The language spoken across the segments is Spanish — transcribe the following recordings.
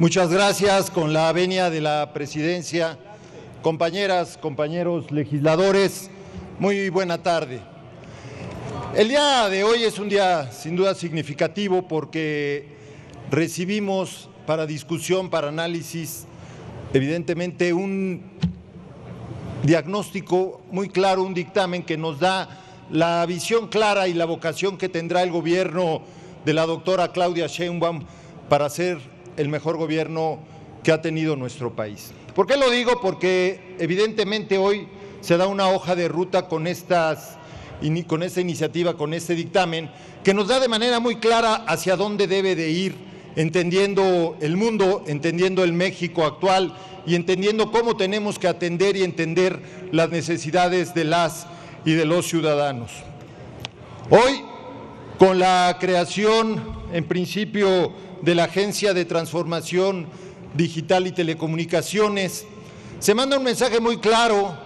Muchas gracias. Con la venia de la presidencia, compañeras, compañeros legisladores, muy buena tarde. El día de hoy es un día sin duda significativo porque recibimos para discusión, para análisis, evidentemente un diagnóstico muy claro, un dictamen que nos da la visión clara y la vocación que tendrá el gobierno de la doctora Claudia Sheinbaum para ser el mejor gobierno que ha tenido nuestro país. ¿Por qué lo digo? Porque evidentemente hoy se da una hoja de ruta con esta iniciativa, con este dictamen, que nos da de manera muy clara hacia dónde debe de ir, entendiendo el mundo, entendiendo el México actual y entendiendo cómo tenemos que atender y entender las necesidades de las y de los ciudadanos. Hoy, con la creación, en principio, de la Agencia de Transformación Digital y Telecomunicaciones, se manda un mensaje muy claro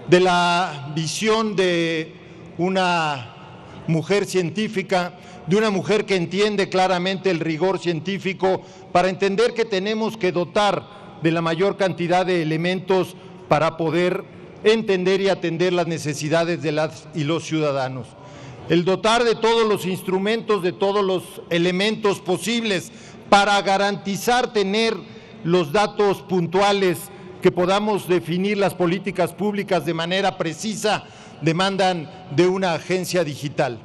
de la visión de una mujer científica, de una mujer que entiende claramente el rigor científico para entender que tenemos que dotar de la mayor cantidad de elementos para poder entender y atender las necesidades de las y los ciudadanos. El dotar de todos los instrumentos, de todos los elementos posibles para garantizar tener los datos puntuales que podamos definir las políticas públicas de manera precisa, demandan de una agencia digital.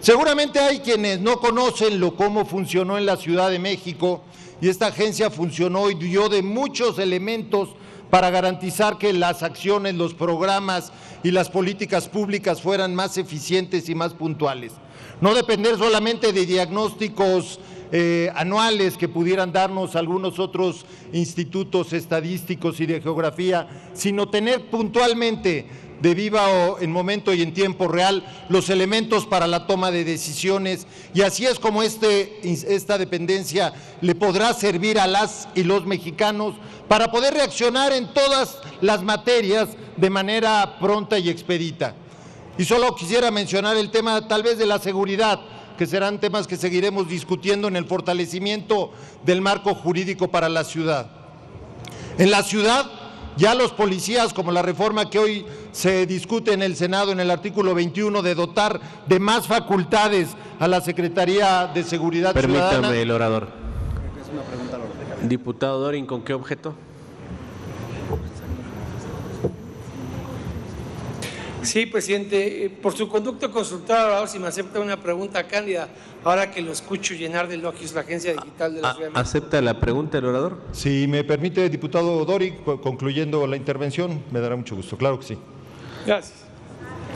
Seguramente hay quienes no conocen cómo funcionó en la Ciudad de México, y esta agencia funcionó y dio de muchos elementos para garantizar que las acciones, los programas y las políticas públicas fueran más eficientes y más puntuales. No depender solamente de diagnósticos anuales que pudieran darnos algunos otros institutos estadísticos y de geografía, sino tener puntualmente de viva en momento y en tiempo real los elementos para la toma de decisiones, y así es como esta dependencia le podrá servir a las y los mexicanos para poder reaccionar en todas las materias de manera pronta y expedita. Y solo quisiera mencionar el tema tal vez de la seguridad, que serán temas que seguiremos discutiendo en el fortalecimiento del marco jurídico para la ciudad. En la ciudad, ya los policías, como la reforma que hoy se discute en el Senado en el artículo 21 de dotar de más facultades a la Secretaría de Seguridad Ciudadana. Permítame, el orador. Diputado Dorin, ¿con qué objeto? Sí, presidente, por su conducto consultado, ahora si me acepta una pregunta cándida, ahora que lo escucho llenar de elogios la Agencia Digital de la Ciudad de México. ¿Acepta la pregunta el orador? Si me permite, diputado Dori, concluyendo la intervención, me dará mucho gusto. Claro que sí. Gracias.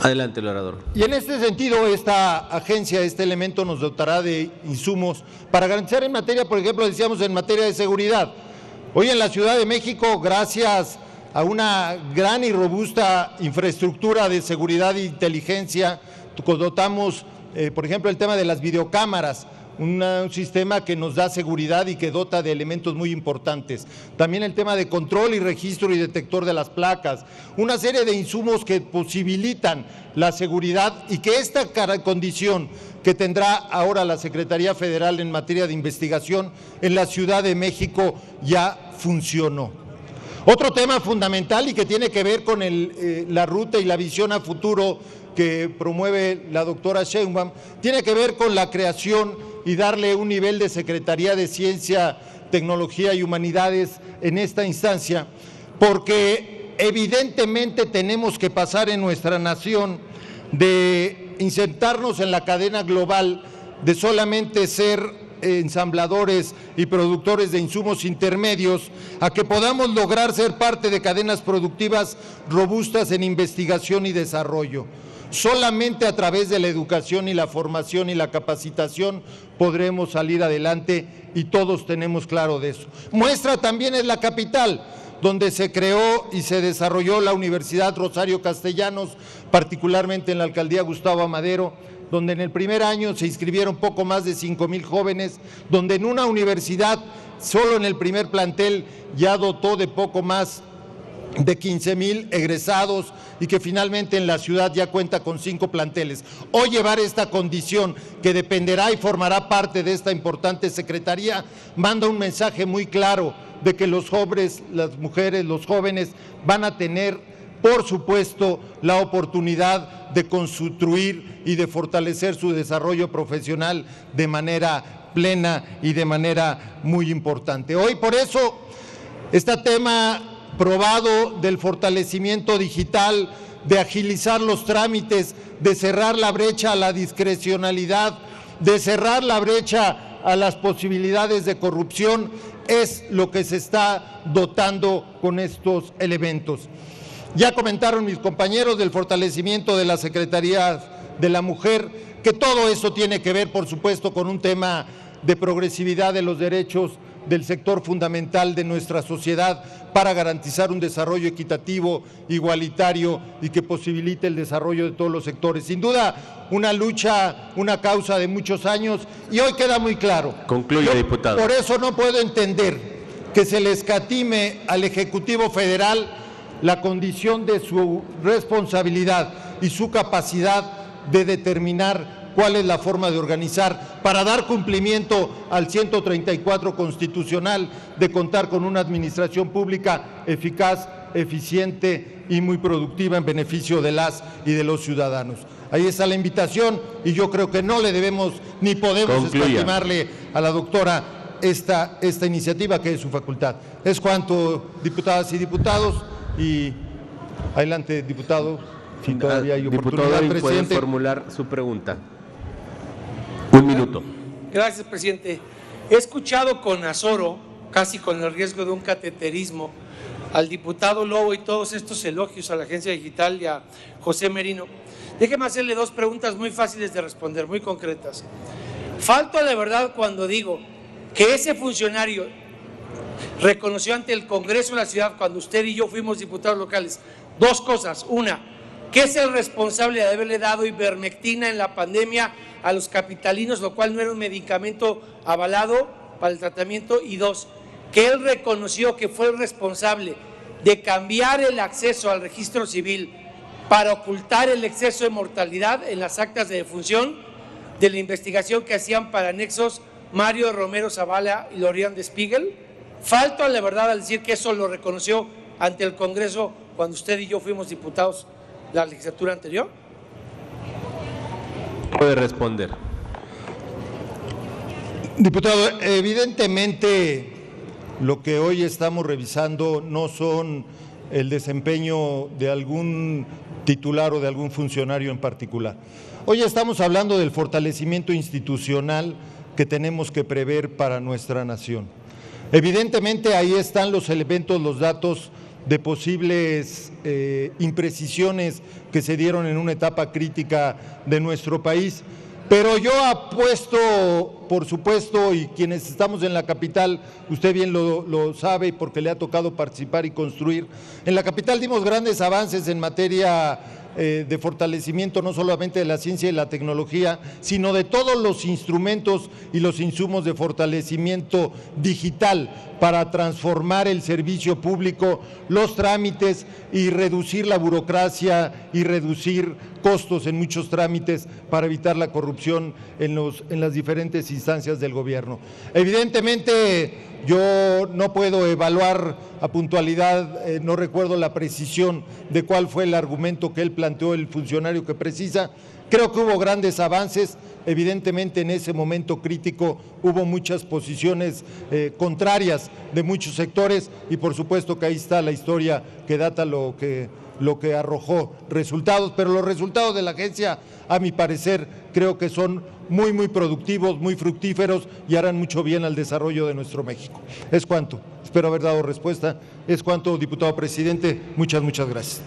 Adelante, el orador. Y en este sentido, esta agencia, este elemento nos dotará de insumos para garantizar en materia, por ejemplo, decíamos en materia de seguridad. Hoy en la Ciudad de México, gracias a una gran y robusta infraestructura de seguridad e inteligencia, dotamos, por ejemplo, el tema de las videocámaras, un sistema que nos da seguridad y que dota de elementos muy importantes. También el tema de control y registro y detector de las placas, una serie de insumos que posibilitan la seguridad y que esta condición que tendrá ahora la Secretaría Federal en materia de investigación en la Ciudad de México ya funcionó. Otro tema fundamental y que tiene que ver con la ruta y la visión a futuro que promueve la doctora Sheinbaum, tiene que ver con la creación y darle un nivel de Secretaría de Ciencia, Tecnología y Humanidades en esta instancia, porque evidentemente tenemos que pasar en nuestra nación de insertarnos en la cadena global, de solamente ser ensambladores y productores de insumos intermedios, a que podamos lograr ser parte de cadenas productivas robustas en investigación y desarrollo. Solamente a través de la educación y la formación y la capacitación podremos salir adelante, y todos tenemos claro de eso. Muestra también es la capital, donde se creó y se desarrolló la Universidad Rosario Castellanos, particularmente en la alcaldía Gustavo Amadero, donde en el primer año se inscribieron poco más de 5,000 jóvenes, donde en una universidad, solo en el primer plantel, ya dotó de poco más de 15,000 egresados y que finalmente en la ciudad ya cuenta con 5 planteles. Hoy llevar esta condición que dependerá y formará parte de esta importante secretaría manda un mensaje muy claro de que los hombres, las mujeres, los jóvenes van a tener, por supuesto, la oportunidad de construir y de fortalecer su desarrollo profesional de manera plena y de manera muy importante. Hoy por eso este tema probado del fortalecimiento digital, de agilizar los trámites, de cerrar la brecha a la discrecionalidad, de cerrar la brecha a las posibilidades de corrupción, es lo que se está dotando con estos elementos. Ya comentaron mis compañeros del fortalecimiento de la Secretaría de la Mujer, que todo eso tiene que ver, por supuesto, con un tema de progresividad de los derechos del sector fundamental de nuestra sociedad para garantizar un desarrollo equitativo, igualitario y que posibilite el desarrollo de todos los sectores. Sin duda, una lucha, una causa de muchos años y hoy queda muy claro. Concluye, diputado. Por eso no puedo entender que se le escatime al Ejecutivo Federal la condición de su responsabilidad y su capacidad de determinar cuál es la forma de organizar para dar cumplimiento al 134 constitucional de contar con una administración pública eficaz, eficiente y muy productiva en beneficio de las y de los ciudadanos. Ahí está la invitación y yo creo que no le debemos ni podemos escatimarle a la doctora esta iniciativa que es su facultad. Es cuanto, diputadas y diputados, y adelante, diputado, si todavía hay oportunidad, diputado, presidente. puede formular su pregunta. Un minuto. Gracias, presidente. He escuchado con azoro, casi con el riesgo de un cateterismo, al diputado Lobo y todos estos elogios a la Agencia Digital y a José Merino. Déjeme hacerle 2 preguntas muy fáciles de responder, muy concretas. Falto a la verdad cuando digo que ese funcionario reconoció ante el Congreso de la Ciudad, cuando usted y yo fuimos diputados locales, 2 cosas. Una, que es el responsable de haberle dado ivermectina en la pandemia a los capitalinos, lo cual no era un medicamento avalado para el tratamiento. Y 2, que él reconoció que fue el responsable de cambiar el acceso al registro civil para ocultar el exceso de mortalidad en las actas de defunción de la investigación que hacían para anexos Mario Romero Zavala y Lorian de Spiegel. Falto a la verdad al decir que eso lo reconoció ante el Congreso cuando usted y yo fuimos diputados la legislatura anterior. Puede responder. Diputado, evidentemente lo que hoy estamos revisando no son el desempeño de algún titular o de algún funcionario en particular. Hoy estamos hablando del fortalecimiento institucional que tenemos que prever para nuestra nación. Evidentemente ahí están los elementos, los datos de posibles imprecisiones que se dieron en una etapa crítica de nuestro país. Pero yo apuesto, por supuesto, y quienes estamos en la capital, usted bien lo sabe porque le ha tocado participar y construir, en la capital dimos grandes avances en materia de fortalecimiento no solamente de la ciencia y la tecnología, sino de todos los instrumentos y los insumos de fortalecimiento digital para transformar el servicio público, los trámites y reducir la burocracia y reducir costos en muchos trámites para evitar la corrupción en las diferentes instancias del gobierno. Evidentemente, yo no puedo evaluar a puntualidad, no recuerdo la precisión de cuál fue el argumento que él planteó, el funcionario que precisa. Creo que hubo grandes avances, evidentemente en ese momento crítico hubo muchas posiciones contrarias de muchos sectores y por supuesto que ahí está la historia que data lo que arrojó resultados, pero los resultados de la agencia, a mi parecer, creo que son muy productivos, muy fructíferos y harán mucho bien al desarrollo de nuestro México. Es cuanto. Espero haber dado respuesta. Es cuanto, diputado presidente. Muchas gracias.